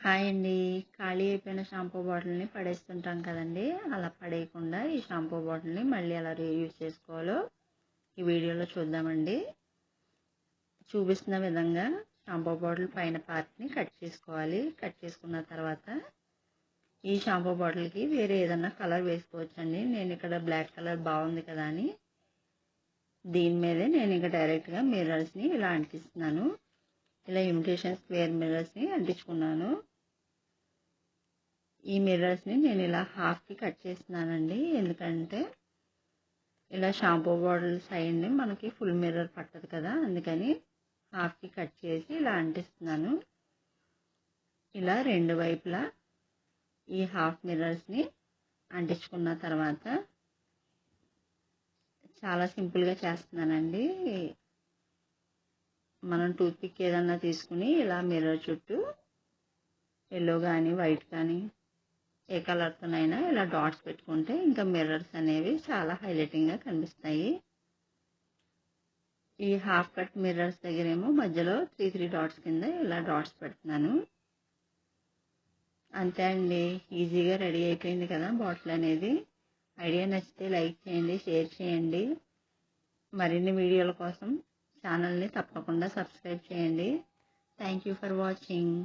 Hi అండి. ఖాళీ అయిపోయిన షాంపూ బాటిల్‌ని పడేస్తుంటాం కదండీ! అలా పడేయకుండా ఈ షాంపూ బాటిల్‌ని మళ్ళీ ఎలా రీయూజ్ చేసుకోవాలో ఈ వీడియోలో చూద్దామండి. చూపిస్తున్న విధంగా షాంపూ బాటిల్ పైన పార్ట్‌ని కట్ చేసుకోవాలి. కట్ చేసుకున్న తర్వాత ఈ షాంపూ బాటిల్‌కి వేరే ఏదన్నా కలర్ వేసుకోవచ్చండి. నేను ఇక్కడ బ్లాక్ కలర్ బాగుంది కదా అని దీని మీదే నేను ఇంకా డైరెక్ట్‌గా మిర్రర్స్‌ని ఇలా అంటిస్తున్నాను. ఇలా ఇమిటేషన్ స్క్వేర్ మిర్రర్స్‌ని అంటించుకున్నాను. ఈ మిర్రర్స్ని నేను ఇలా హాఫ్కి కట్ చేస్తున్నానండి. ఎందుకంటే ఇలా షాంపూ బాటిల్ సైడ్ని మనకి ఫుల్ మిర్రర్ పట్టదు కదా, అందుకని హాఫ్కి కట్ చేసి ఇలా అంటిస్తున్నాను. ఇలా రెండు వైపులా ఈ హాఫ్ మిర్రర్స్ని అంటించుకున్న తర్వాత చాలా సింపుల్గా చేస్తున్నానండి. మనం టూత్పిక్ ఏదన్నా తీసుకుని ఇలా మిర్రర్ చుట్టూ ఎల్లో కానీ వైట్ కానీ ఏ కలర్తోనైనా ఇలా డాట్స్ పెట్టుకుంటే ఇంకా మిర్రర్స్ అనేవి చాలా హైలైటింగ్గా కనిపిస్తాయి. ఈ హాఫ్ కట్ మిర్రర్స్ దగ్గరేమో మధ్యలో 3 డాట్స్ కింద ఇలా డాట్స్ పెడుతున్నాను. అంతే అండి, ఈజీగా రెడీ అయిపోయింది కదా బాటిల్ అనేది. ఐడియా నచ్చితే లైక్ చేయండి, షేర్ చేయండి. మరిన్ని వీడియోల కోసం ఛానల్ని తప్పకుండా సబ్స్క్రైబ్ చేయండి. Thank you for watching.